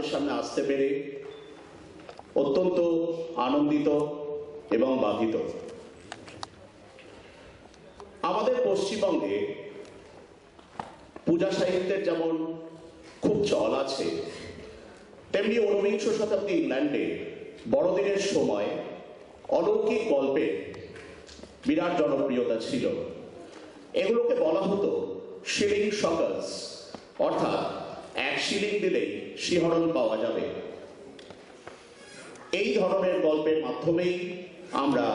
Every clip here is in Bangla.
আপনাদের সামনে আসতে পেরে অত্যন্ত আনন্দিত এবং বাধিত। আমাদের পশ্চিমবঙ্গে পূজা সাহিত্যের যেমন খুব চল আছে, তেমনি ঊনবিংশ শতাব্দী ইংল্যান্ডে বড়দিনের সময় অলৌকিক গল্পের বিরাট জনপ্রিয়তা ছিল। এগুলোকে বলা হতো শিলিং শকার্স, অর্থাৎ 1 শিলিং দিলেই শিহরণ পাওয়া যাবে। এই ধরনের গল্পের মাধ্যমেই আমরা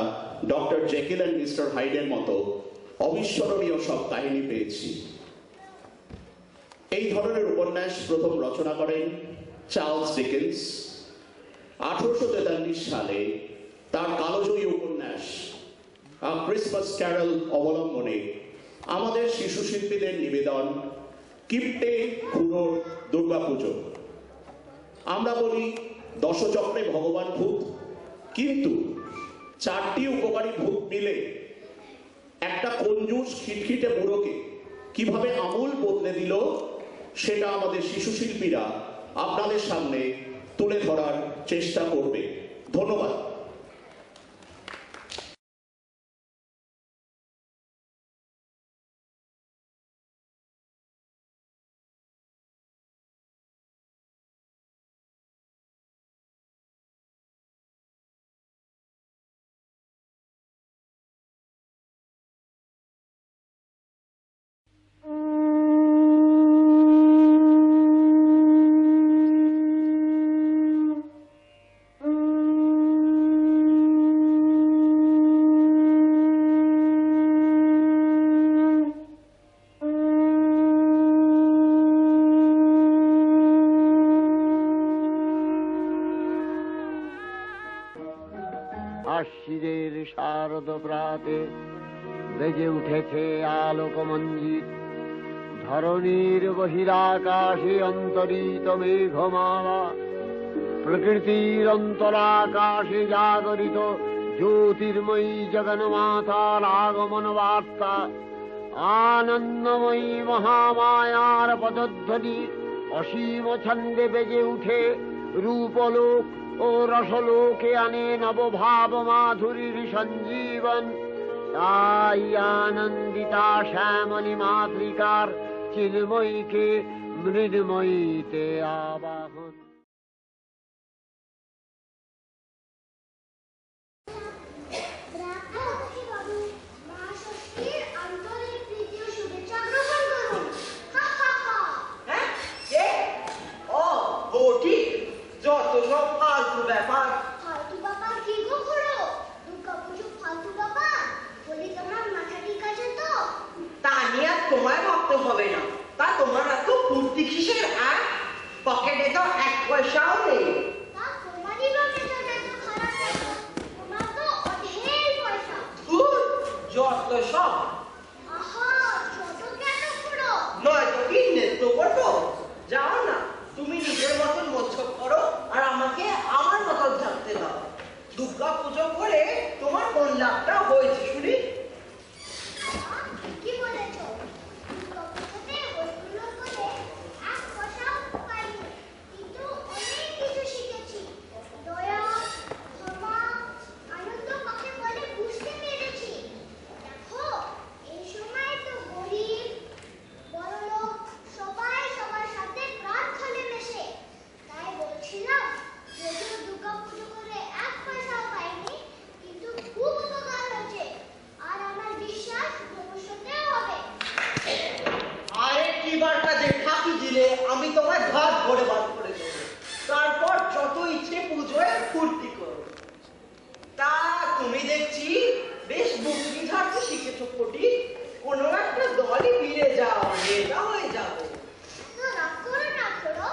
ডক্টর জেকিল অ্যান্ড মিস্টার হাইডের মতো অবিস্মরণীয় সব কাহিনী পেয়েছি। এই ধরনের উপন্যাস প্রথম রচনা করেন চার্লস ডিকেন্স। 1843 সালে তার কালোজয়ী উপন্যাস ক্রিসমাস ক্যারল অবলম্বনে আমাদের শিশু শিল্পীদের নিবেদন কিপ্টে খুড়োর দুর্গাপুজো। আমরা বলি দশচক্রে ভগবান ভূত, কিন্তু 4টি উপকারী ভূত মিলে একটা কঞ্জুস খিটখিটে বুড়োকে কিভাবে আমূল বদলে দিল, সেটা আমাদের শিশু শিল্পীরা আপনাদের সামনে তুলে ধরার চেষ্টা করবে। ধন্যবাদ। আশ্বিনের শারদ প্রাতে বেজে উঠেছে আলোকমঞ্জিত, ধরণীর বহিরাকাশে অন্তরিত মেঘমালা, প্রকৃতির অন্তরাকাশে জাগরিত জ্যোতির্ময়ী জগন্মাতার আগমন বার্তা, আনন্দময়ী মহামায়ার পদধ্বনি অসীম ছন্দে বেজে উঠে রূপলোক ও রসলোকে আনে নবভাব মাধুরীর সঞ্জীবন। তাই আনন্দিতা শ্যামলী মাতৃকার চিন্ময়ীকে মৃন্ময়ীতে আবাহন। যত সব ফালতু ব্যাপার। ফালতু ব্যাপার কি গো খুড়ো? দুর্গাপুজো ফালতু ব্যাপার বলি, তোমার মাথা ঠিক আছে তো? তা নিয়ে আর তোমায় ভাবতে হবে না। তা তোমার এত ফুর্তি কিসের? আর পকেটে তো 1 পয়সাও নেই। তা তোমারই পকেটে এত খারাপ কেন? তোমার তো অঢেল পয়সা। যত সব। আহা, ছোট কেন খুড়ো? নয় তো কি নৃত্য করবো? যাও না, তুমি নিজের মতন মোচ্ছব করো আর আমাকে আমার মতন থাকতে দাও। দুর্গা পুজো করে তোমার কোন লাভটা হয়েছে শুনি? কি বলেছ? দুর্গাপুজোতে ওইগুলো করে 1 পয়সাও পাইনি, কিন্তু অনেক কিছু শিখেছি। দয়া, ক্ষমা, আনন্দ কাকে বলে বুঝতে পেরেছি। দেখো, এই সময় তো গরিব বড়লোক সবাই সবার সাথে প্রাণ খুলে মেশে। তাই বলছিলাম, যদিও দুর্গাপুজো করে 1 পয়সাও পাইনি, কিন্তু খুব উপকার হয়েছে। আর আমার বিশ্বাস ভবিষ্যতেও হবে। আরে কি বারটা যে ফাঁকি দিলে আমি তোমায় ঘাট ভরে বার করে দেবো। তারপর যত ইচ্ছে পুজোয় ফুর্তি করো। তা তুমি দেখছি বেশ বুকনি ঝাড়তে শিখেছো কোটি। কোনো একটা দলই মিলে যাও, এটা হয়ে যাবে। তো রাগ করো না খুড়ো,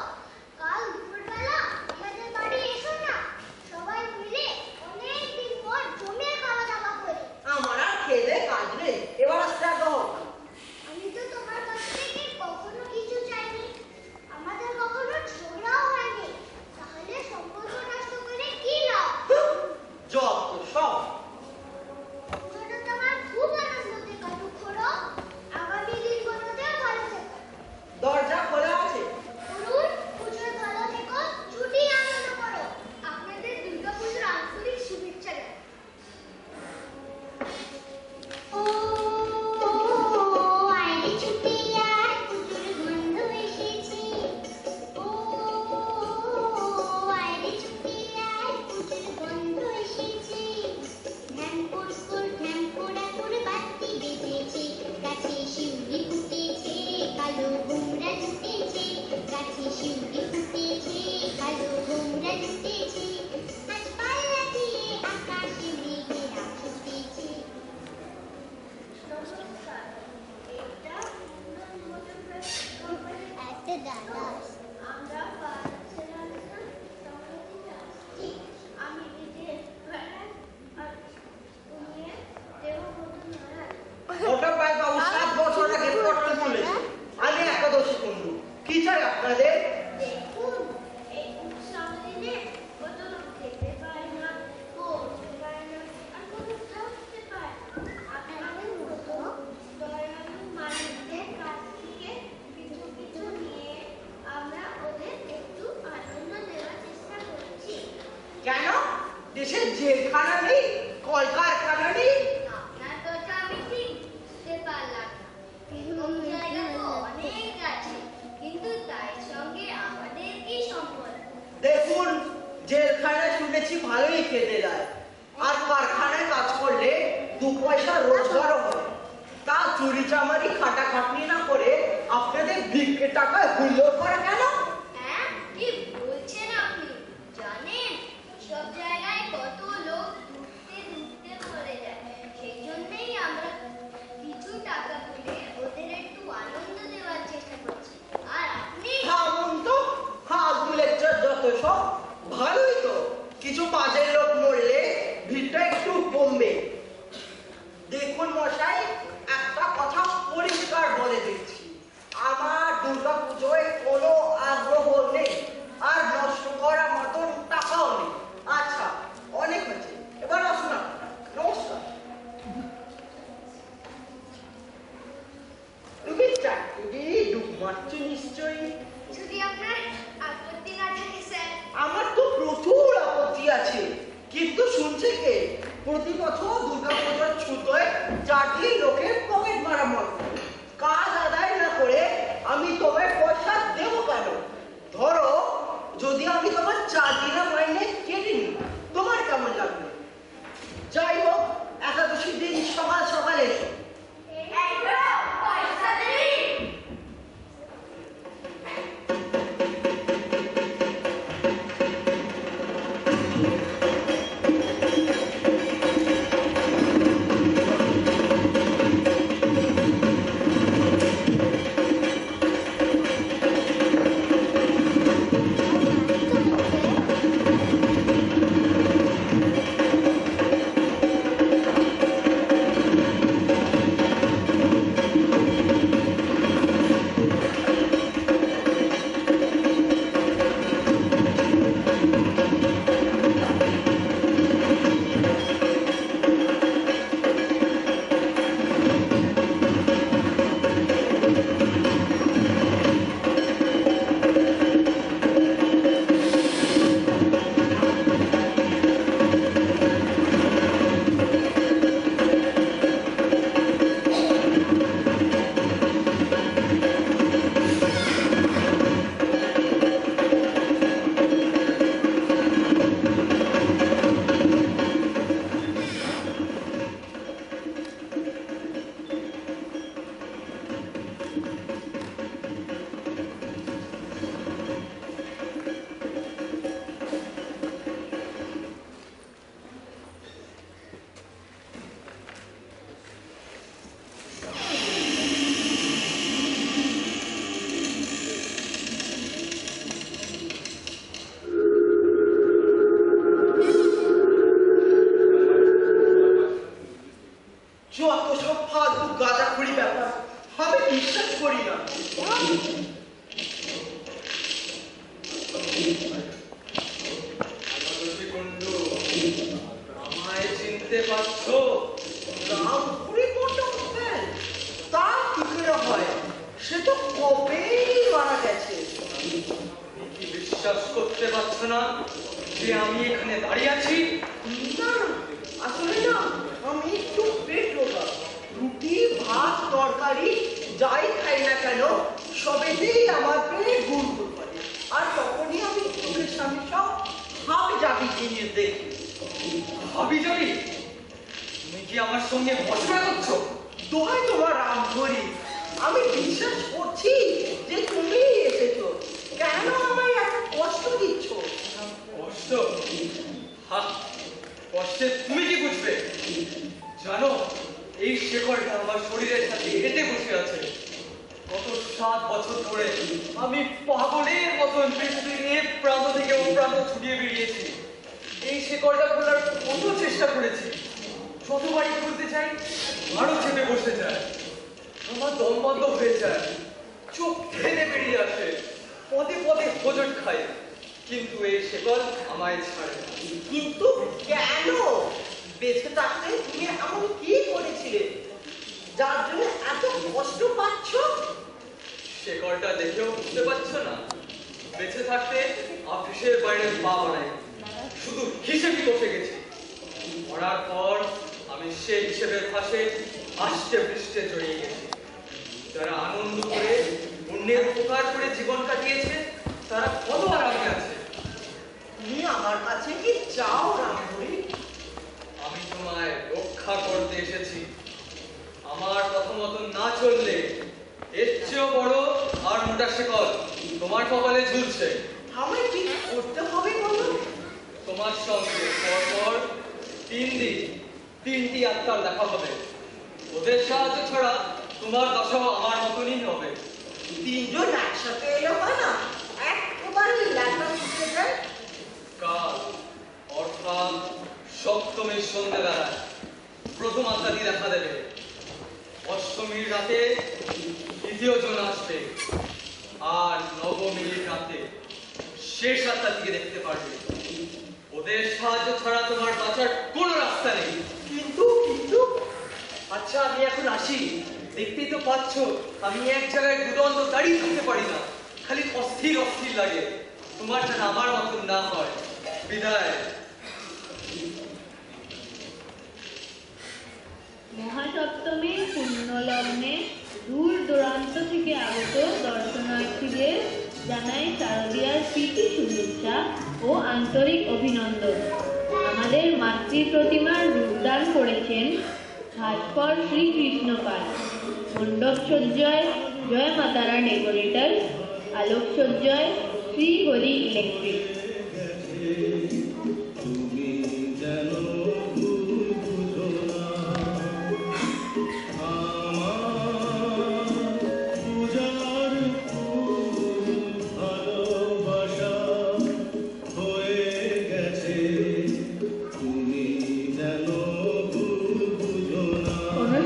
কাল দুপুরবেলা আমাদের বাড়ি এসো না। সবাই মিলে অনেক দিন পর জমিয়ে খাওয়া দাওয়া করি। আমার আর খেয়ে কাজ নেই, এবার আসতে হবে। আমি তো তোমার কাছ থেকে কখনো কিছু চাইনি, আমাদের কখনো ঝগড়াও হয়নি। তাহলে সম্পর্ক নষ্ট করে কি লাভ? যত সব। পুজোটা তোমার খুব আনন্দ জেলখানা নেই, কলকারখানা নেই। আপনার কথা আমি ঠিক বুঝতে পারলাম না। এরকম জায়গা তো অনেক আছে, কিন্তু তার সঙ্গে আমাদের কি সম্পর্ক? দেখুন, জেলখানায় শুনেছি ভালোই খেতে দেয়, আর কারখানায় কাজ করলে 2 পয়সা রোজগারও হয়। তা চুরি চামারি খাটাখাটনি না করে আপনাদের ভিক্ষে টাকায় হুল্লোড় করা কেন? হ্যাঁ, কি বলছেন আপনি? জানেন সব জায়গায় কত লোক ঢুকতে ঢুকতে মরে যায়। সেই জন্যই আমরা কিছু টাকা তুলে ওদের একটু আনন্দ দেওয়ার চেষ্টা করছি। আর আপনি থামুন তো, ফালতু লেকচার যত সব। ভালোই তো, কিছু কাজের লোক মরলে ভিড়টা একটু কমবে। দেখুন মশাই, একটা কথা পরিষ্কার বলে দিচ্ছি, আমার দুর্গা পুজোয় কোনো আগ্রহ নেই, আর নষ্ট করার মতন টাকাও নেই। আচ্ছা, অনেক হয়েছে, এবার আসুন আপনারা। নমস্কার। তুমি চাকরি ডুব মারছো নিশ্চয়ই। যদি আপনার আপত্তি না থাকে স্যার। আমার তো প্রচুর আপত্তি আছে, কিন্তু শুনছে কে? প্রতি বছর দুর্গাপুজোর ছুতোয় 4 লোকের পকেট মারামার। কাজ আদায় না করে আমি তোমায় পয়সা দেবো কেন? ধরো, যদি আমি তোমার 4 দিনের মাইনে কেটে নিই, তোমার কেমন লাগবে? যাই হোক, একাদশীর দিন সকাল সকাল এসো। পয়সা দেই। যত সব ফালতু গাঁজাখুরি ব্যাপার, আমি বিশ্বাস করি না। আমায় চিনতে পারছো? রামপুরি মোটরসাইকেল? তা কি করে হয়? সে তো কবেই মারা গেছে। তুমি কি বিশ্বাস করতে পারছো না যে আমি এখানে দাঁড়িয়ে আছি? না, আসলে না, আমি একটু পেট রোগা। রুটি, ভাত, তরকারি যাই খাই না কেন, সবেতেই আমার পেটে গুড়গুড় করে। আর তখনই আমি চোখের সামনে সব হাবি জাবি জিনিস দেখি। ভাবি যাবি? তুমি কি আমার সঙ্গে মজা করছো? দোহাই তোমার রামধরি, আমি বিশ্বাস করছি যে তুমি এসেছো। কেন আমায় এত কষ্ট দিচ্ছ? কষ্ট? হা, কষ্টে তুমি কি বুঝবে? জানো, এই শেকড়টা আমার শরীরের সাথে হেঁটে বসে আছে। গত 7 বছর ধরে আমি পাগলের মতন পৃথিবীর এক প্রান্ত থেকে ও প্রান্ত ছুটিয়ে বেরিয়েছি। এই শেকড়টা খোলার কত চেষ্টা করেছি, যতবারই খুলতে চাই আরো চেপে বসে যায়। আমার দম বন্ধ হয়ে যায়, চোখ ঠেলে বেরিয়ে আসে, পদে পদে হোঁচট খায়, কিন্তু এই শেকল আমায় ছাড়ে না। কিন্তু কেন? বেঁচে থাকতে তুমি এমন কি করেছিলে যার জন্য এত কষ্ট পাচ্ছ? শেকলটা দেখেও বুঝতে পারছো না? বেঁচে থাকতে অফিসের বাইরে পা বাড়াই, শুধু হিসেবই বসে গেছি। করার পর আমি সেই হিসেবের পাশে আষ্টে পৃষ্ঠে জড়িয়ে গেছি। যারা আনন্দ করে অন্যের উপকার করে জীবন কাটিয়েছে তারা কত আরামে আছে। তুমি আমার কাছে কি চাও রামহরি? আমি তোমায় রক্ষা করতে এসেছি। আমার কথা মতন না চললে এর চেয়েও বড় আর মোটা শিকল তোমার কপালে ঝুলছে। আমায় কি করতে হবে বলো? তোমার সঙ্গে পরপর 3 দিন 3টি আত্মার দেখা হবে। ওদের সাহায্য ছাড়া তোমার দশাও আমার মতনই হবে। তিনজন একসাথে এলে হয় না? একবারে ল্যাটা ছুটে যায়। কাল অর্থাৎ সপ্তমীর সন্ধ্যেবেলায় প্রথম আত্মাটি দেখা দেবে। অষ্টমীর রাতে দ্বিতীয় জন আসবে, আর নবমীর রাতে শেষ আত্মাটিকে দেখতে পারবে। ওদের সাহায্য ছাড়া তোমার বাঁচার কোনো রাস্তা নেই। কিন্তু আচ্ছা আমি এখন আসি। দেখতেই তো পাচ্ছ আমি এক জায়গায় দুদণ্ড দাঁড়িয়ে থাকতে পারি না, খালি অস্থির অস্থির লাগে। তোমার যেন আমার মতন না হয়। বিদায়। মহাসপ্তমীর পুণ্যলগ্নে দূর দূরান্ত থেকে আগত দর্শনার্থীদের জানাই শারদীয়ার প্রীতি শুভেচ্ছা ও আন্তরিক অভিনন্দন। আমাদের মাতৃ প্রতিমার রূপদান করেছেন ভাস্কর শ্রীকৃষ্ণপাল। মণ্ডপ সজ্জায় জয় মাতারা ডেকোরেটর, আলোকসজ্জায় শ্রী হরি ইলেকট্রিক।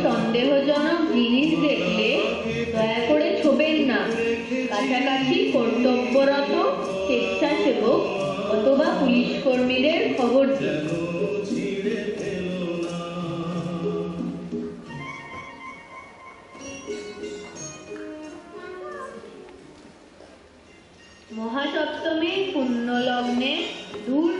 সন্দেহজনক জিনিস দেখলে দয়া করে ছোবেন না। কাছাকাছি কর্তব্যরত স্বেচ্ছাসেবক অথবা পুলিশ কর্মীদের খবর দিন। মহাসপ্তমীর পুণ্যলগ্নে দূর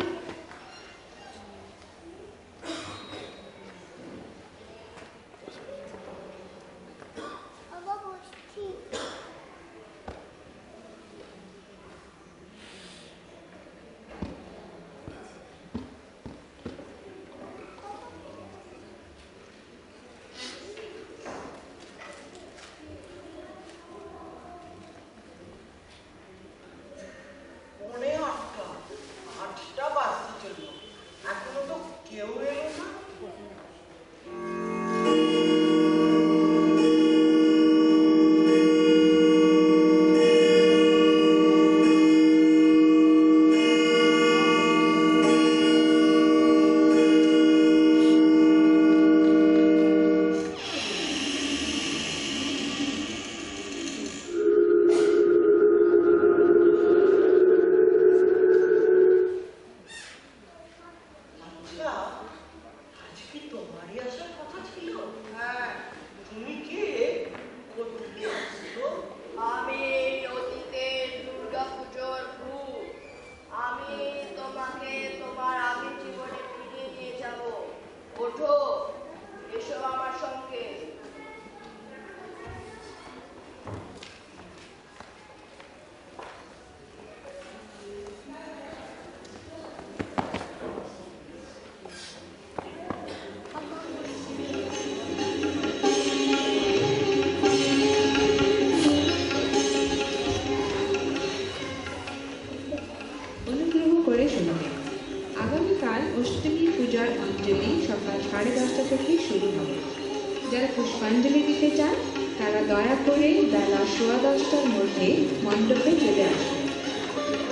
যারা পুষ্পাঞ্জলি দিতে চান তারা দয়া করে বেলা 10:15টার মধ্যে মণ্ডপে চলে আসবেন।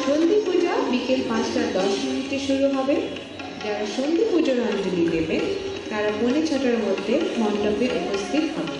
সন্ধি পূজা বিকেল 5:10 শুরু হবে। যারা সন্ধি পুজোর অঞ্জলি দেবেন তারা 6:45টার মধ্যে মণ্ডপে উপস্থিত হবে।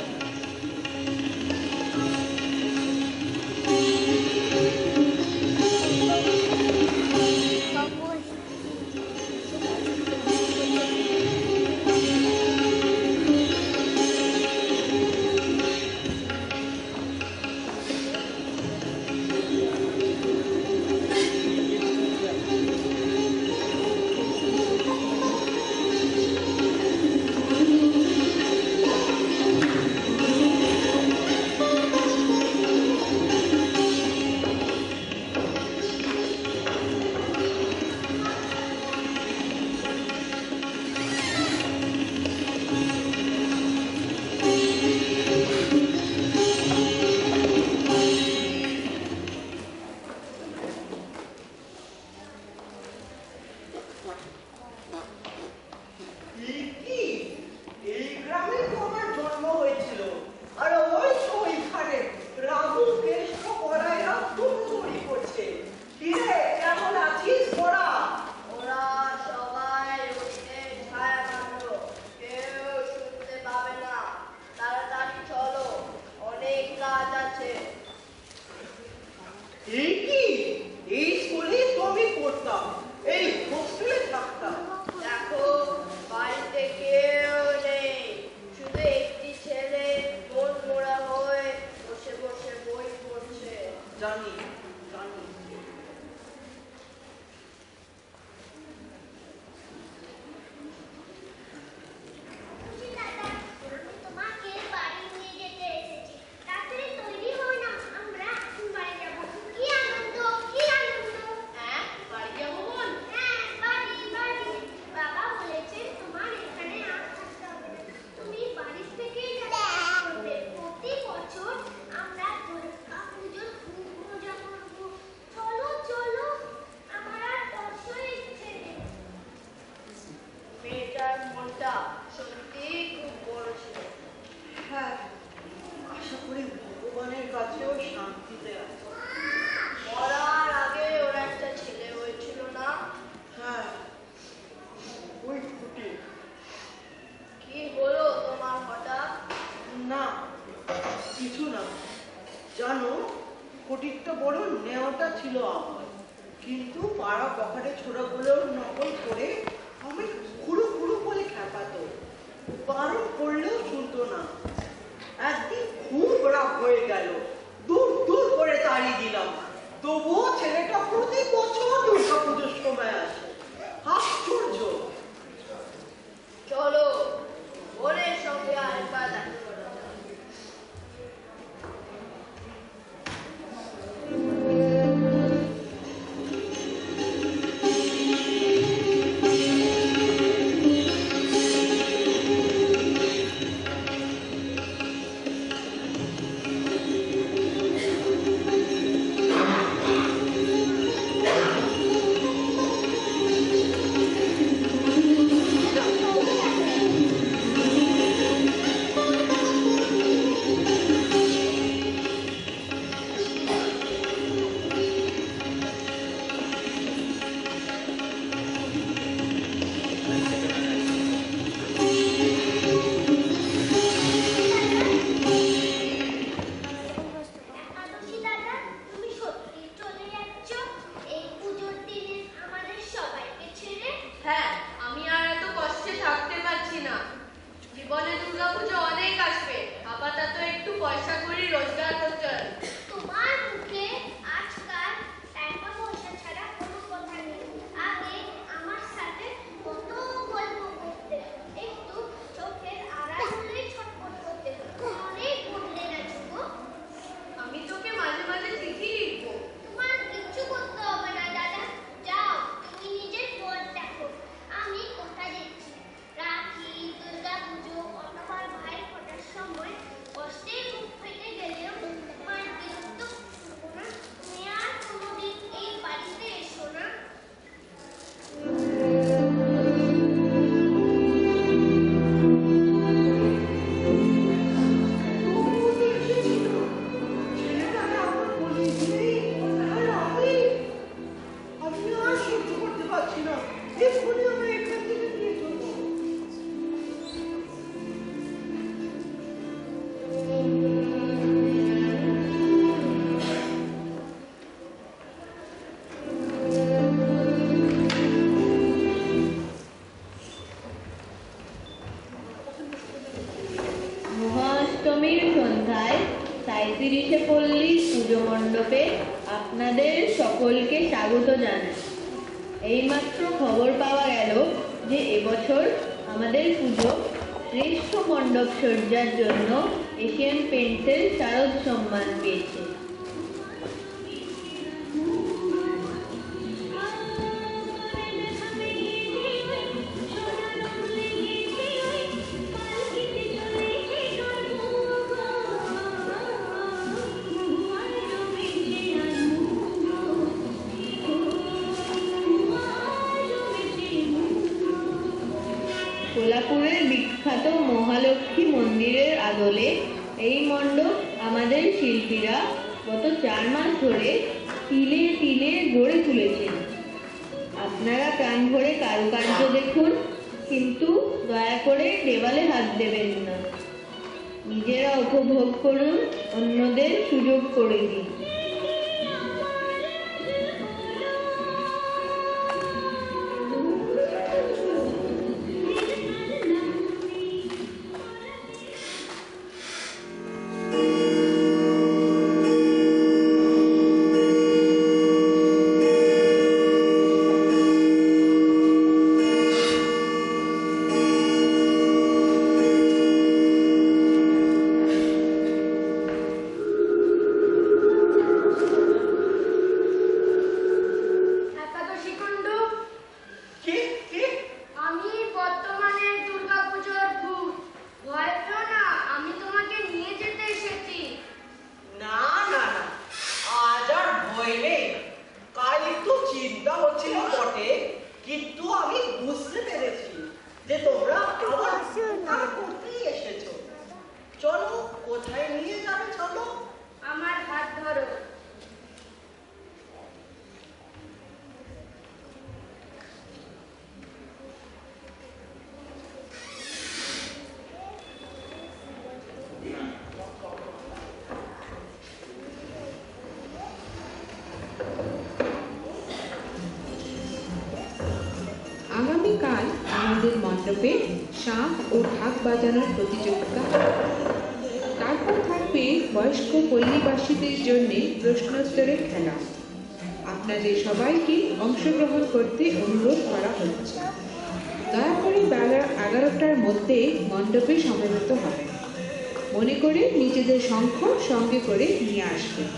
মনটা সত্যি খুব বড় ছিল। হ্যাঁ, আশা করি ভগবানের কাছেও শান্তিতে আছে। মরার আগে ওর একটা ছেলে হয়েছিল না? হ্যাঁ, ওই ফুটে। কি হলো তোমার হঠাৎ? না, কিছু না। জানো, ফটিকটা বড় নেওয়াটা ছিল আমার, কিন্তু পাড়া পকেটে ছোড়াগুলোর নকল করে আমি খুড়ু খুড়ু বলে খেপাতো। বারণ করলেও শুনতো না। একদিন খুব রাগ হয়ে গেল, দূর দূর করে তাড়িয়ে দিলাম। তবুও ছেলেটা প্রতি বছর দুর্গা পুজোর সময় আসে। আশ্চর্য। চলো ওরের সঙ্গে আরেকবার দেখা করা যাক। আদর্শী দাদা, তুমি সত্যি চলে যাচ্ছ এই পুজোর দিনে আমাদের সবাইকে ছেড়ে? হ্যাঁ, আমি আর এত কষ্টে থাকতে পারছি না। জীবনে দুর্গাপুজো অনেক আসবে, আপাতত একটু পয়সা করি রোজগার করতে হবে। তোমার মুখে আজকাল টাকা পয়সা ছাড়া কোনো কথা নেই। আগে আমার সাথে কত গল্প করতে, একটু চোখের আড়াল হলেই ছটফট করতে। অনেক বদলে গেছো গো। আমি তোকে মাঝে মাঝে চিঠি লিখবো। তোমার কিচ্ছু করতে হবে না দাদা, যাও তুমি নিজের পথ দেখো। আমি কথা দিচ্ছি, রাখি, দুর্গা পুজো অথবা ভাই ফোটার সময় কষ্টে মুখ ফেটে গেলেও তোমার বিরক্ত করবো না। তুমি আর কোনোদিন এই বাড়িতে এসো না। ছেলেটাকে আমার বলি নেই, আর আমি আর সহ্য করতে পারছি না। এক্ষুনি আমি এখান থেকে নিয়ে চলবো। মহাষ্টমীর সন্ধ্যায় ৩৭শে পল্লীর পুজো মণ্ডপে আপনাদের সকলকে স্বাগত জানাই। এইমাত্র খবর পাওয়া গেল যে এবছর আমাদের পুজো শ্রেষ্ঠ মণ্ডপ সজ্জার জন্য এশিয়ান পেইন্টসের শারদ সম্মান পেয়েছে। কোলাপুরের বিখ্যাত মহালক্ষ্মী মন্দিরের আদলে এই মণ্ডপ আমাদের শিল্পীরা গত 4 মাস ধরে তিলে তিলে গড়ে তুলেছেন। আপনারা প্রাণ ভরে কারুকার্য দেখুন, কিন্তু দয়া করে দেওয়ালে হাত দেবেন না। নিজেরা উপভোগ করুন, অন্যদের সুযোগ করে দিন। চলো, কোথায় নিয়ে যাবে চলো। আমার হাত ধরো। আগামীকাল আমাদের মণ্ডপে শাঁখ ও ঢাক বাজানোর প্রতিযোগিতা হবে। তারপর থাকবে বয়স্ক পল্লীবাসীদের জন্য প্রশ্নোত্তরের খেলা। আপনাদের সবাইকে অংশগ্রহণ করতে অনুরোধ করা হচ্ছে। দয়া করে বেলা 11টার মধ্যে মণ্ডপে সমবেত হবেন। মনে করে নিজেদের শঙ্খ সঙ্গে করে নিয়ে আসবেন।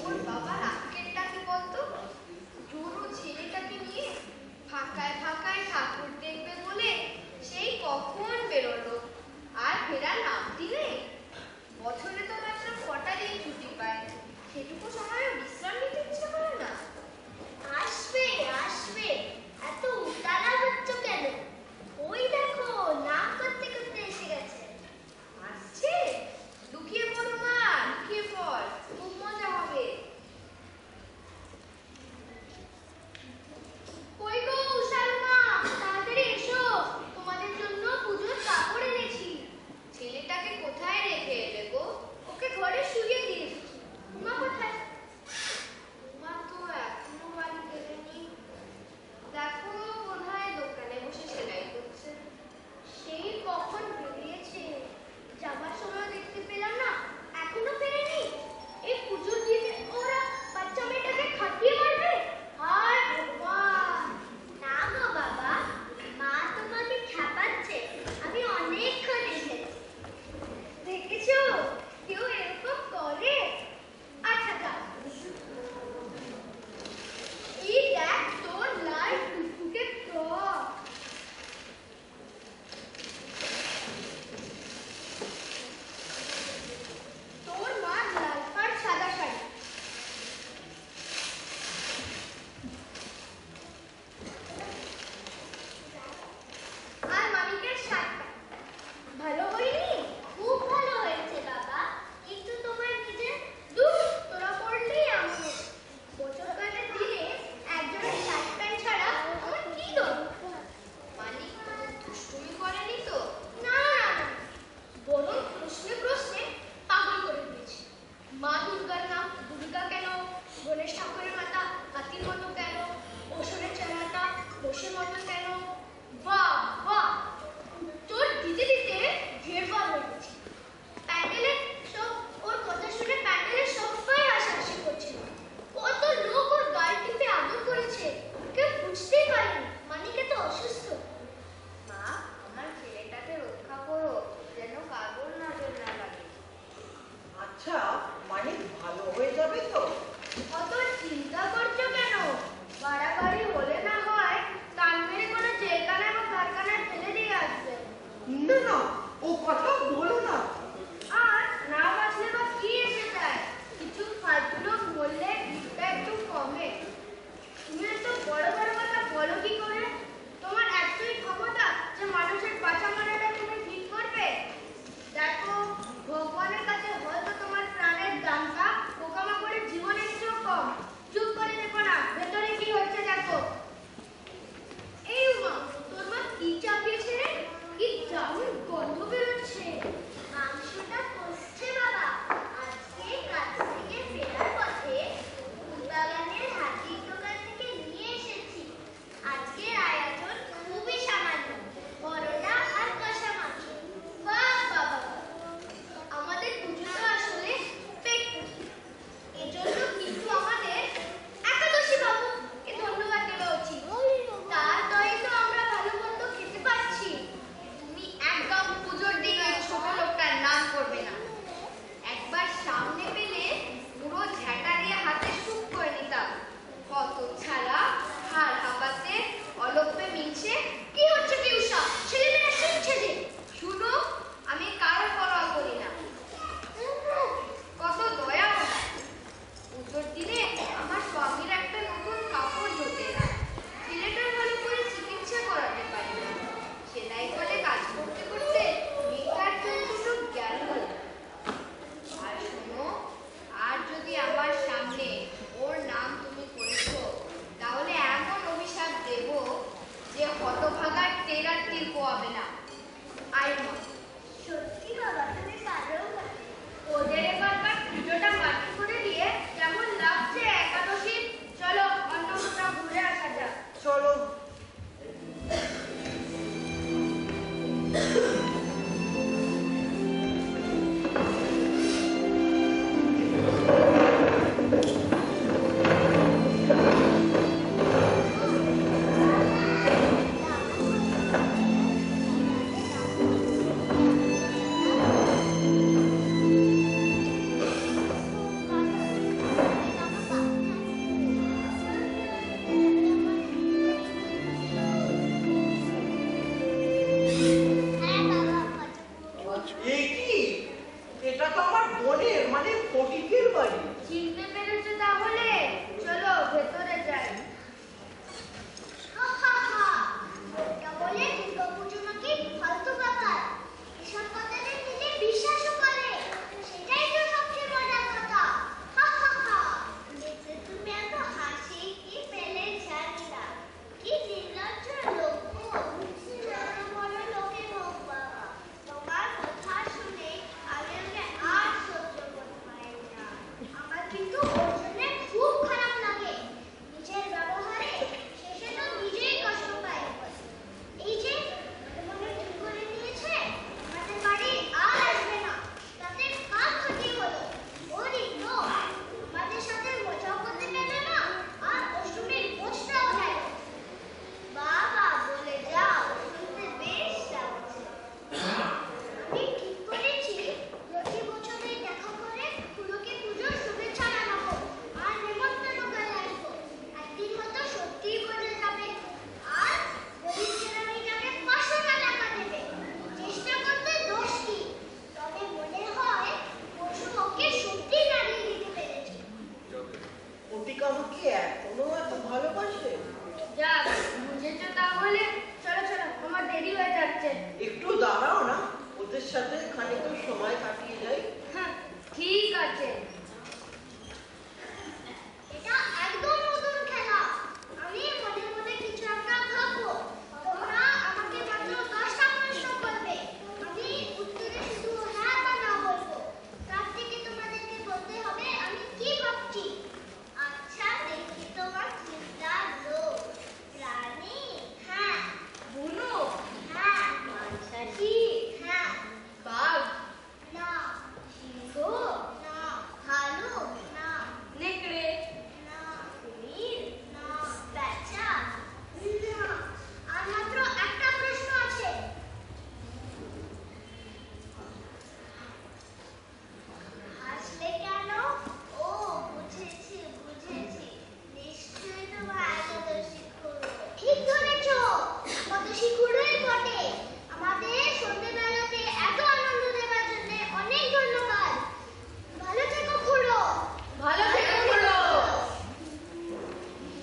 ওর বাবার আজকেরটা কি বলতো? জোরু ছেলেটাকে নিয়ে ফাঁকায় ফাঁকায় ঠাকুর দেখবে বলে সেই কখন বেরোলো, আর ফেরার নামটি নেই। বছরে তো মাত্র কটা দিন ছুটি পায়, সেটুকু সময়ও বিশ্রাম নিতে ইচ্ছে করে না। আসবে আসবে, এত উতালা হচ্ছ কেন? ওই দেখো, নাম করতে করতে এসে গেছে। আসছে? লুকিয়ে পড়ো মা, লুকিয়ে পড়, খুব মজা হবে। কই গো উষার মা, তাড়াতাড়ি এসো, তোমাদের জন্য পুজোর কাপড় এনেছি। ছেলেটাকে কোথায় রেখে এলে গো? ওকে ঘরে শুইয়ে দিয়েছি। মা কোথায়? মা তো এখনো বাড়ি ফেরেনি। দেখো বোধহয় দোকানে বসে সেলাই করছে। সেই কখন বেরিয়েছে, যাবার সময় দেখতে পেলাম না, এখনো ফেরেনি। এই পুজোর দিনে ওরা বাচ্চা মেয়েটাকে খাটিয়ে মারবে। হায় ভগবান! না গো বাবা, মা তোমাকে খেপাচ্ছে, আমি অনেকক্ষণ এসেছি। দেখেছো, কেউ এরকম করে? আচ্ছা যাও। এই দেখ তোর লাল টুকটুকে ফ্রক। তোর মার লাল পাড় সাদা শাড়ি। আর মানিকের শার্টটা ভালো হয়নি? খুব ভালো হয়েছে বাবা, কিন্তু তোমার নিজের দূর, তোরা পড়লেই আমি বছরকালের দিনে একজনের শার্ট প্যান্ট ছাড়া আমার কি দরকার? মানিক দুষ্টুমি করেনি তো? না না না, বরং প্রশ্নে প্রশ্নে পাগল করে দিয়েছে। মা দুর্গার নাম দুর্গা কেন? গণেশ ঠাকুরের মাথা হাতির মতো কেন? ওষুধের চেহারাটা বসে মতো কেন? বাহ বাহ, উত্তর দিতে দিতে ঘেরবার হয়ে গেছে। প্যান্ডেলের সব ওর কথা শুনে প্যান্ডেলের সবাই হাসাহাসি করছিল। কত লোক ওর গায়ে টিপে আদর করেছে, কেউ বুঝতেই পারেনি মানিকে তো অসুস্থ। মা, আমার ছেলেটাকে রক্ষা করো, যেন কাগজ নজর না লাগে। আচ্ছা, মানে ভালো হয়ে যাবে তো? অত চিন্তা করছো কেন? বাড়াবাড়ি হলে না হয় কান মেরে কোনো জেলখানায় বা কারখানায় ফেলে দিয়ে আসবে। না না, ও কথা বলো না। আর না বাঁচলে বা কি এসে যায়? কিছু ফালতু লোক বললে ভিড়টা একটু কমে। তুমি এত বড় বড় কথা বলো কি করে? তোমার এতই ক্ষমতা যে মানুষের বাঁচা মারাটা তুমি ঠিক করবে? দেখো, ভগবানের কাছে হয়তো তোমার প্রাণের দামটা পোকামাকড়ের জীবনের চেয়েও কম। চুপ করে দেখো না, ভেতরে কি হচ্ছে দেখো। এই মা, তোর মা কি চাপিয়েছে রে? কি দারুণ গন্ধ বেরোচ্ছে। আমাকে এখনো এত ভালোবাসে? যাক, বুঝেছো তাহলে। চলো চলো, আমার দেরি হয়ে যাচ্ছে। একটু দাঁড়াও না, ওদের সাথে খানিকটা সময় কাটিয়ে যাই। হ্যাঁ, ঠিক আছে। এটা একদম নতুন খেলা। আমি মনে মনে কিছু একটা ভাববো। তোমরা আমাকে মাত্র 10টা প্রশ্ন করবে। আমি উত্তরে শুধু হ্যাঁ বা না বলবো। তার থেকে তোমাদেরকে বলতে হবে আমি কি ভাবছি। আচ্ছা, দেখি তোমার চিন্তার লোক। প্রাণী? হ্যাঁ। বুনো? হ্যাঁ। মাছাশি? হ্যাঁ। বাঘ? না। সিংহ? না। ভালুক? না। নেকড়ে? না। কুমির? না। পেঁচা? না। আর মাত্র একটা প্রশ্ন আছে। হাসলে কেন? ও, বুঝেছি বুঝেছি, নিশ্চয়ই তোমার একাদশী খুঁড়ো। ঠিক ধরেছো, একাদশী খুঁড়োই বটে। আমাদের সন্ধ্যেবেলাতে এত আনন্দ দেওয়ার জন্য অনেক ধন্যবাদ। ভালো থেকো খুঁড়ো। ভালো থেকো খুঁড়ো।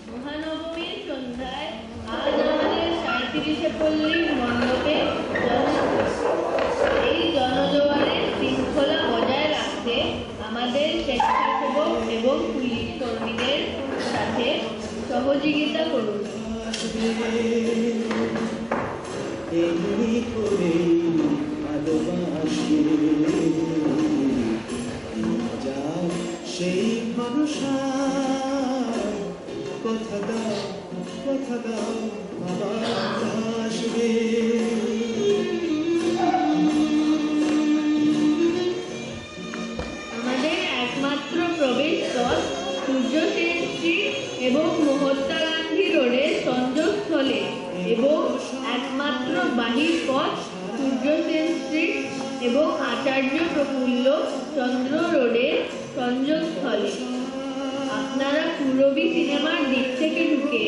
মহানবমীর সন্ধ্যায় আজ আমাদের 37 পল্লীর মণ্ডপে এই জনজোয়ারের শৃঙ্খলা বজায় রাখতে আমাদের স্বেচ্ছাসেবক এবং পুলিশ কর্মীদের সাথে সহযোগিতা করুন। এমনি করে ভালোবাসে যা সেই ভরসা, কথা দাও আবার আসবে। আমাদের একমাত্র প্রবেশ পথ সূর্য সেন স্ট্রিট এবং মহাত্মা গান্ধী রোডের সংযোগস্থলে এবং একমাত্র বাহির পথ সূর্য সেন স্ট্রিট এবং আচার্য প্রফুল্ল চন্দ্র রোডের সংযোগস্থলে। আপনারা পূরবী সিনেমার দিক থেকে ঢুকে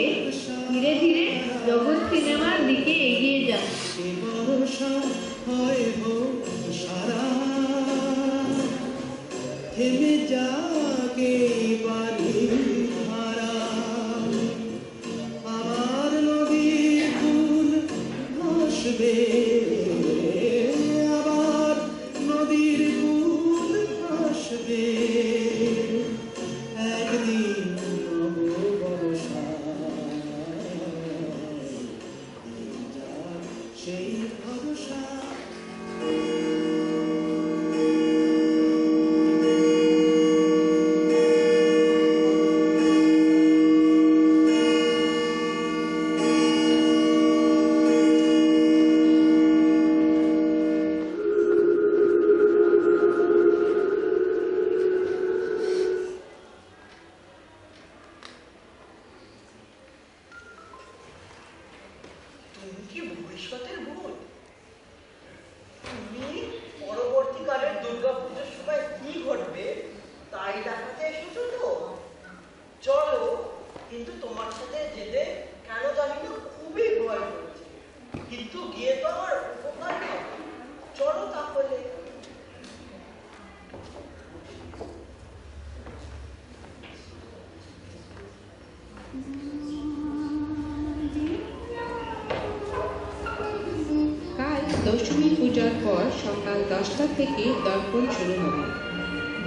ধীরে ধীরে জগৎ সিনেমার দিকে এগিয়ে যান। সে ভরসা হয় হোক সারা, থেমে যাকে বাড়ি ধারা। আমার নদীর ফুল ভাসবে, আবার নদীর ফুল ভাসবে। একদিন নব বর্ষা, সেই ভরসা। তুমি কি ভবিষ্যতের ভূত? তুমি পরবর্তীকালের দুর্গাপুজোর সময় কি ঘটবে তাই দেখাতে এসেছো তো? চলো, কিন্তু তোমার সাথে যেতে কেন জানি না খুবই ভয় করছে, কিন্তু গিয়ে তো আমার উপকার হবে। চলো তাহলে। কাল দশমী পূজার পর সকাল 10টা থেকে দর্পণ শুরু হবে।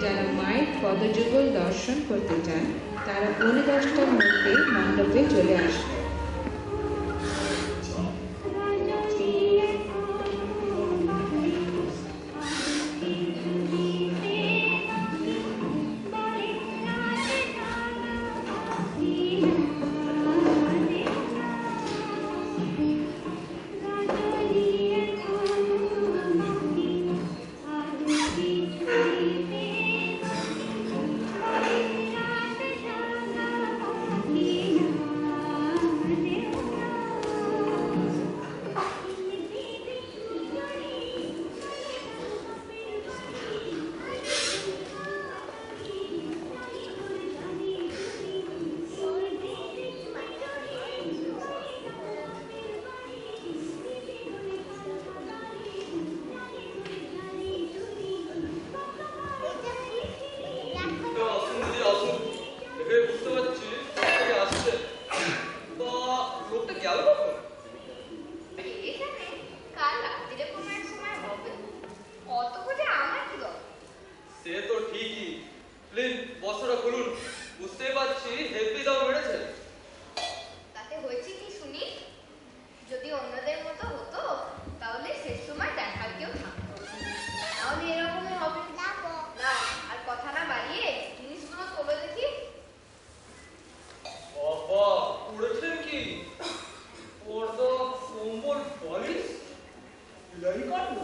যারা মায়ের পদযুগল দর্শন করতে চান তারা 10:30টার মধ্যে মণ্ডপে চলে আসবে। বুঝতেই পারছি হেভি দাম বেড়েছে। তাতে হয়েছে কি শুনি? যদি অন্যদের মতো হতো তাহলে শেষ সময় দেখার কেউ থাকতো, তাহলে এরকমই হবে না। না, আর কথা না বাড়িয়ে জিনিসগুলো তোলো দেখি। বাবা, পড়েছেন কি? পর্দা, কম্বল, বালিশ, লাই কাটবো।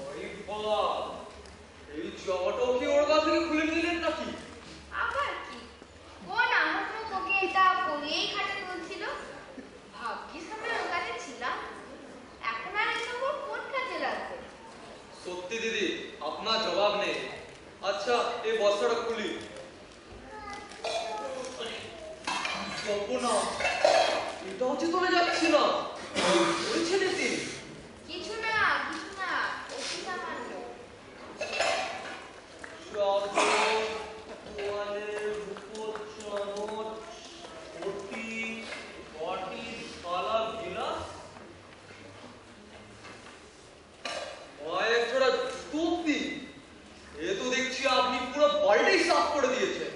আরে বাবা, এই জামাটাও কি ওর কাছ থেকে খুলে নিলেন নাকি? আবার কি, কোন আহত তোকে এটা পরিয়েই খাটে তুলছিল? ভাগ্যিস আমি ওর কাছে ছিলাম, এখন আর এসব ওর কোন কাজে লাগবে? সত্যি দিদি, আপনার জবাব নেই। আচ্ছা, এই বস্তাটা খুলি। না, এটা হচ্ছে তোলে যাচ্ছে না। বলছে দিদি কিছু না, কিছু না, অতি সামান্য। চাদর, তোয়ালে, রূপোর চামচ, ঘটি, বাটি, থালা, গিলাস, কয়েক জোড়া টুপি। এ তো দেখছি আপনি পুরো বাড়িটাই সাফ করে দিয়েছেন।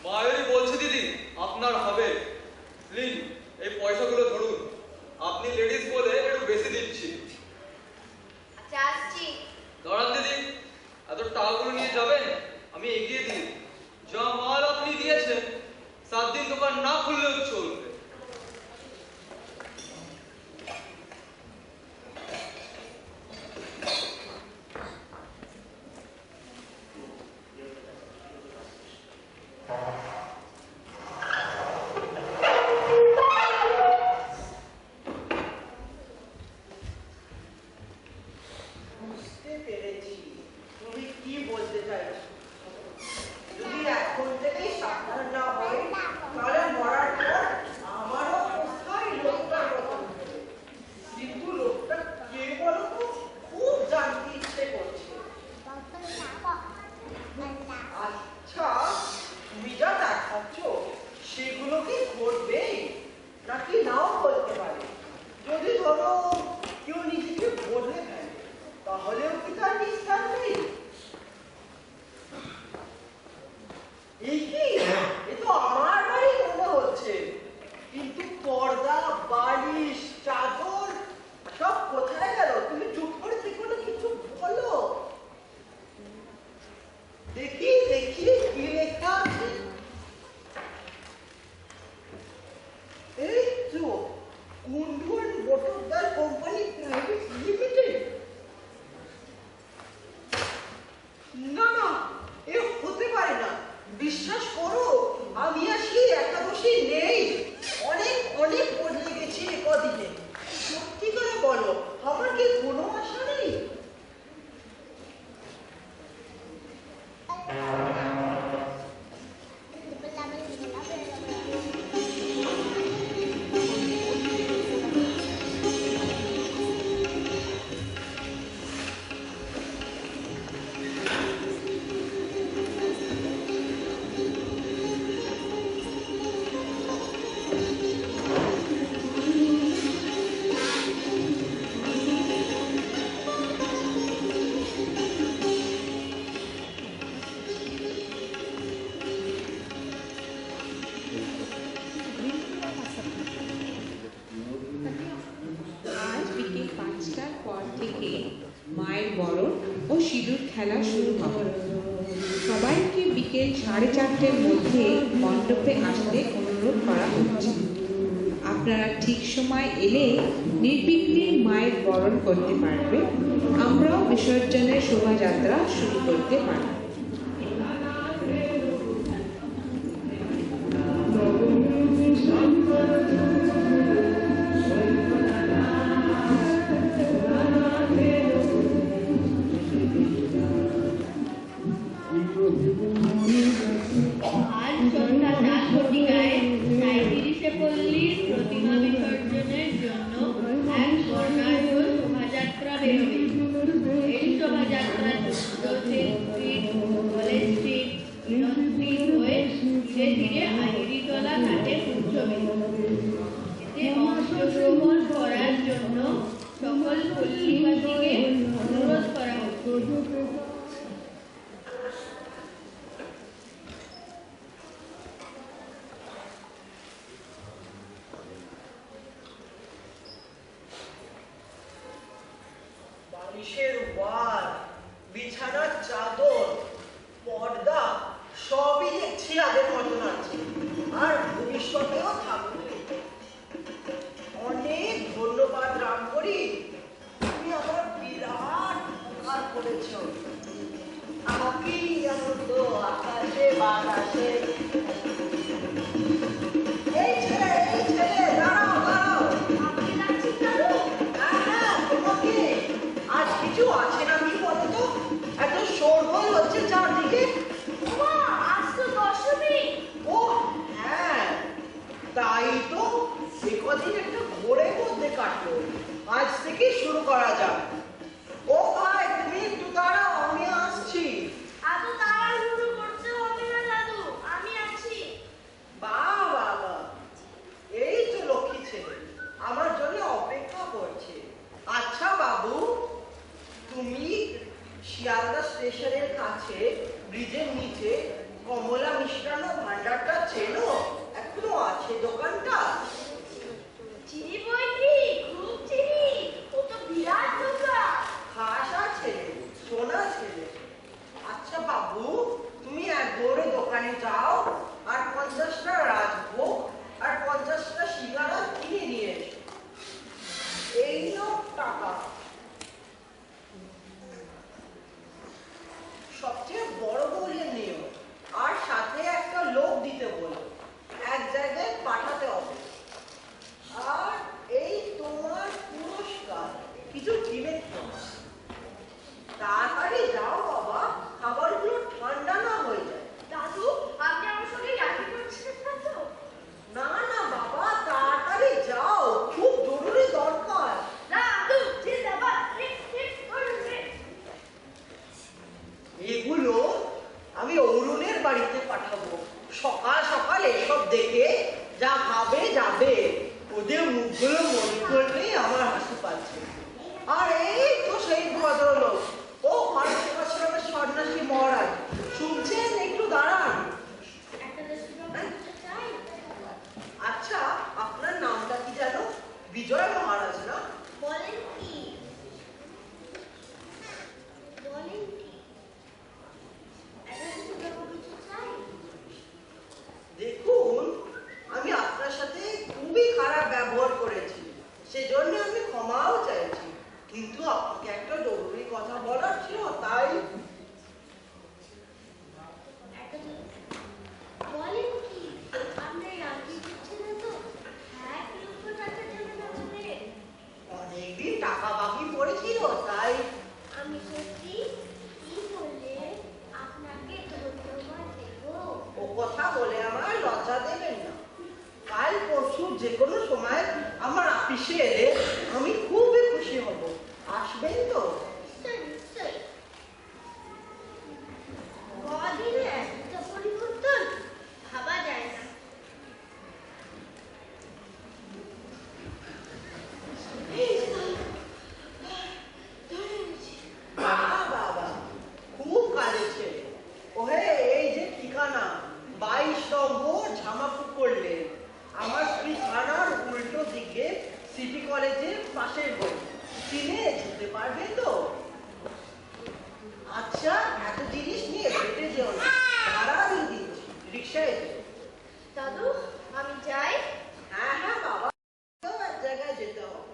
মায়েরই বলছে দিদি আপনার হবে। প্লিজ এই পয়সাগুলো ধরুন, আপনি লেডিস বলে একটু বেশি দিচ্ছি। আচ্ছা, আসছি। দাঁড়ান দিদি, এত টাকাগুলো নিয়ে যাবেন? আমি এগিয়ে দিই। যা মাল আপনি দিয়েছেন 7 দিন দোকান না খুললেও চলবে। বুঝতে পেরেছি তুমি কি বলতে চাইছো। যদি এখন থেকেই সাবধান না হয় তাহলে মরার পর আমারও কোথায় লোকটার মতো হবে। কিন্তু লোকটা কে বলো তো, খুব জানতে ইচ্ছে করছে। আচ্ছা, তুমি যা দেখাচ্ছ সেগুলো কি ঘটবে নাকি নাও বলতে পারে। যদি ধরো কেউ নিজেকে বদলে ফেলে তাহলেও কি তার নিস্তার নেই? এই কি, এ তো আমার বাড়ি মনে হচ্ছে, কিন্তু পর্দা, বালিশ, চাদর সব কোথায় গেল? তুমি চুপ করে থেকো না, কিছু বলো। দেখি দেখি কি লেখা আছে। এই তো, কুন্ডু এন্ড বটদ্দার কোম্পানি প্রাইভেট লিমিটেড। না না, এ হতে পারে না। বিশ্বাস করো, আমি আর সেই একাদশী নেই। অনেক অনেক বদলে গেছি এ কদিনে। সত্যি করে বলো, আমার কি কোনো আশা নেই? আজ বিকেল 5টার পর থেকে মায়ের বরণ ও সিঁদুর খেলা শুরু হবে। সবাইকে বিকেল 4:30-এর মধ্যে মণ্ডপে আসতে অনুরোধ করা হচ্ছে। আপনারা ঠিক সময় এলে নির্বিঘ্নে মায়ের বরণ করতে পারবে। আমরাও বিসর্জনের শোভাযাত্রা শুরু করতে পারি। আজ সন্ধ্যা 7 ঘটিকায় সাঁইত্রিশে পল্লীর প্রতিমা বিসর্জনের জন্য এক বর্ণাঢ্য শোভাযাত্রা বেরোবে। এই শোভাযাত্রা চলছে স্ট্রিট, কলেজ স্ট্রিট, মিলন স্ট্রিট হয়ে ধীরে ধীরে আহিরিতলা ঘাটে পৌঁছবে। এতে অংশগ্রহণ করার জন্য সকল পল্লীবাসীকে অনুরোধ করা হচ্ছে। কি আনন্দ আকাশে বাতাসে। এই ছেলে দাঁড়াও দাঁড়াও। আপনি ডাকছেন দাদু? হ্যাঁ তোমাকে। আজ কিছু আছে না কি বলতো? এত শোরগোল হচ্ছে চারদিকে। ওমা, আজ তো দশমী। ও হ্যাঁ, তাই তো। সে কদিন একটা ঘোরের মধ্যে কাটলো। আজ থেকে শুরু করা যাক। ও ভাই, তুমি একটু দাঁড়াও, আমি আসছি। এত তাড়াহুড়ো করতে হবে না দাদু, আমি আছি। বাহ বাহ বাহ, এই তো লক্ষ্মী ছেলে, আমার জন্য অপেক্ষা করছে। আচ্ছা বাবু, তুমি শিয়ালদা স্টেশনের কাছে ব্রিজের নিচে কমলা মিষ্টান্ন ভান্ডারটা চেনো? এখনো আছে দোকানটা? চিনি বই কি, খুব চিনি। ও তো বিরাট দোকান। খাসা ছেলে, সোনা ছেলে। আচ্ছা বাবু, তুমি এক দৌড়ে দোকানে যাও আর 50টা রাজভোগ আর 50টা সিঙ্গারা কিনে নিয়ে এসো। এই নাও টাকা। সবচেয়ে বড় বলে নিও, আর সাথে একটা লোক দিতে বলো, এক জায়গায় পাঠাতে হবে। আর এই তোমার পুরস্কার, কিছু কিনে খাও। তাড়াতাড়ি যাও বাবা, খাবারগুলো ঠান্ডা না হয়ে যায়। দাদু, আপনি আমার সঙ্গে রাখি করছেন না তো? না না বাবা, তাড়াতাড়ি যাও, খুব জরুরি দরকার। দাদু, জিন্দাবাদ। এগুলো আমি অরুণের বাড়িতে পাঠাবো। সকাল সকাল এসব দেখে যা ভাবে যাবে, ওদের মুখগুলো মনে করলেই আমার হাসি পাচ্ছে। আর এই তো সেই ভদ্রলোক, ও মানুষের সন্ন্যাসী মহারাজ, শুনছেন? একটু দাঁড়ান। আচ্ছা, আপনার নামটা কি জানো? বিজয় মহারাজ না? বলেন কি? বলেন কি? দেখুন, আমি আপনার সাথে খুবই খারাপ ব্যবহার করেছি, সেজন্য আমি ক্ষমাও চাইছি। কিন্তু আপনাকে একটা জরুরি কথা বলার ছিল, তাই। বলেন কি? আপনি রাজি হচ্ছেন না তো? 1 লক্ষ টাকা দেবেন না বলে? অনেকদিন টাকা বাকি পড়েছিল, তাই। আমি সত্যি কি বলে আপনাকে ধন্যবাদ দেব? ও কথা বলে আমার লজ্জা দেবেন না। কাল পরশু যে কোনো সময় আমার অফিসে এলে আমি খুবই খুশি হব। আসবেন তো? নিশ্চয়ই, নিশ্চয়ই। কদিনে এত পরিবর্তন ভাবা যায় না। বাবা বাবা, খুব কাজে ছেলে। ওহে, এই যে ঠিকানা 22 নম্বর ঝামাপুকুর লেন। আমার স্ত্রী থানার উল্টো দিকে সিটি কলেজের পাশের বাড়ি। চিনে যেতে পারবে তো? আচ্ছা, এত জিনিস নিয়ে হেঁটে যেও না, ভাড়া দিয়ে দিচ্ছি, রিক্সায় যেও। দাদু, আমি যাই। হ্যাঁ হ্যাঁ বাবা, এক জায়গায় যেতে হবে।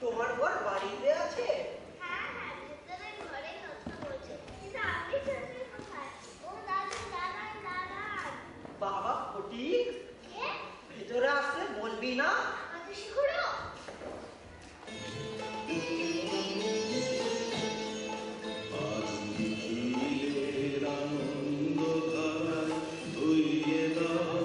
তোমার ঘর বাড়িতে আছে? হ্যাঁ হ্যাঁ, ভেতরে ঘরে কথা বলছে। কিন্তু আপনি চলছেন কোথায়? ও দাদু, দাঁড়ান দাঁড়ান। বাবা ফটিক, কে? ভেতরে আসতে বলবি না? আদেশ করো। আনন্দ ধারা ধুইয়ে দাও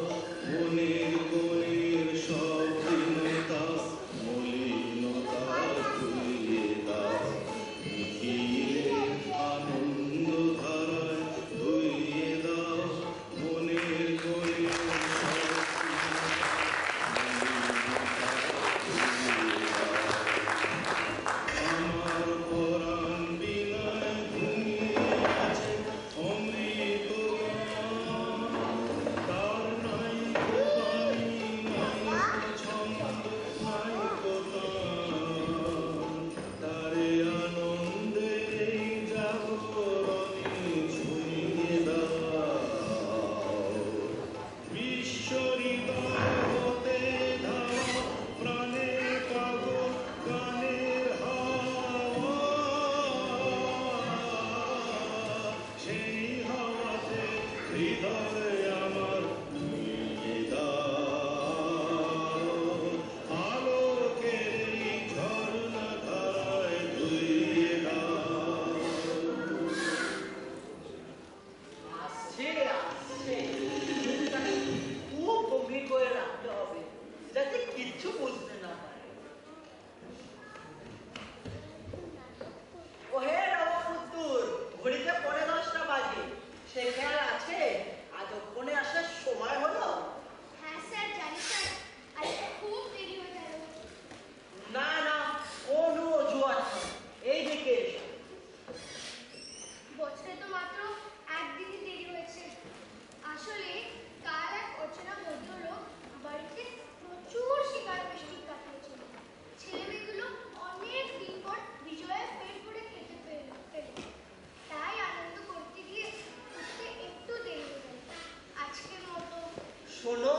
শোনো,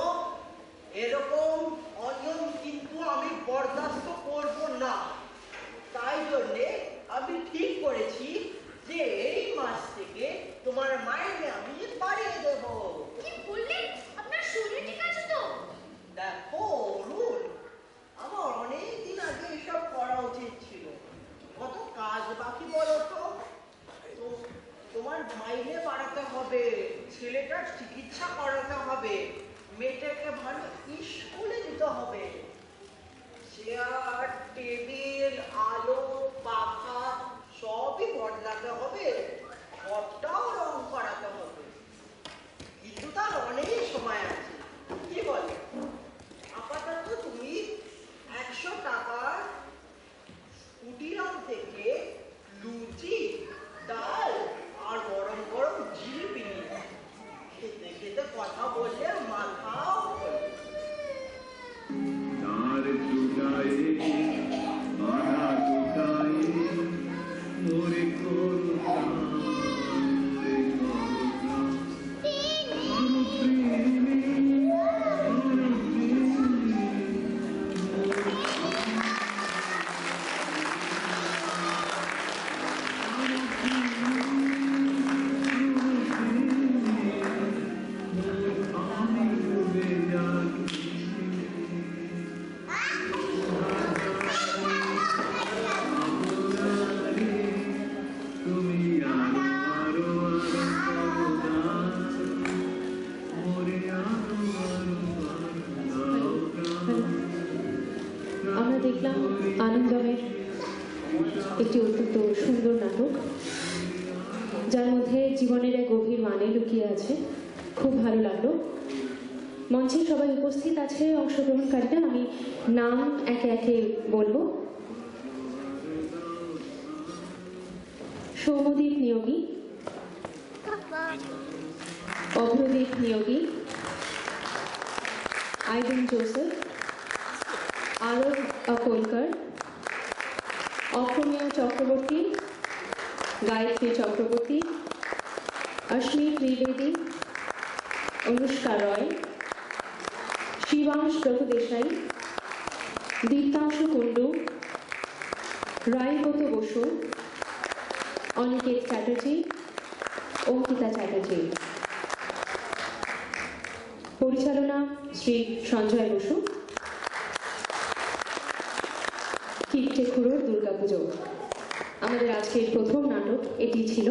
এরকম অনিয়ম কিন্তু আমি বরদাস্ত করব না। তাই জন্যে আমি ঠিক করেছি যে এই মাস থেকে তোমার মাইনে আমি বাড়িয়ে দেব। কি বললেন? আপনার শরীর ঠিক আছে তো? দেখো অরুণ, আমার অনেক দিন আগে এসব করা উচিত ছিল। কত কাজ বাকি বলো তো। তোমার মাইনে বাড়াতে হবে, ছেলেটার চিকিৎসা করাতে হবে, মেয়েটাকে ভালো স্কুলে দিতে হবে, চেয়ার টেবিল আলো পাখা সবই বদলাতে হবে, ঘরটাও রং করাতে হবে। কিন্তু তার অনেক সময় আছে, কি বলে? আপাতত তুমি 100 টাকার কুটিরাম থেকে লুচি ডাল আর গরম গরম জিলিপি নিয়ে খেতে খেতে কথা বললে মাথাও ঘোরে। তার দুগায়ে মানা দুগায়ে মোরে করুণা মোরে করুণা আমরা দেখলাম আনন্দমের একটি অত্যন্ত সুন্দর নাটক, যার মধ্যে জীবনের এক গভীর মানে লুকিয়ে আছে। খুব ভালো লাগলো। মঞ্চে সবাই উপস্থিত আছে অংশগ্রহণকারীরা, আমি নাম একে একে বলবো। সৌমদীপ নিয়োগী, অভ্রদীপ নিয়োগী, আইডেন জোসেফ, আরব আকোলকর, অসমীয়া চক্রবর্তী, গায়ত্রী চক্রবর্তী, অশ্মি ত্রিবেদী, অনুষ্কা রয়, শিবাংশ প্রভুদেশাই, দীপ্তাংশু কুণ্ডু, রায়গত বসু, অনিকেত চ্যাটার্জি, অঙ্কিতা চ্যাটার্জি। পরিচালনা শ্রী সঞ্জয় বসু। কিপ্টে খুড়োর দুর্গাপুজো আমাদের আজকের প্রথম নাটক এটি ছিল।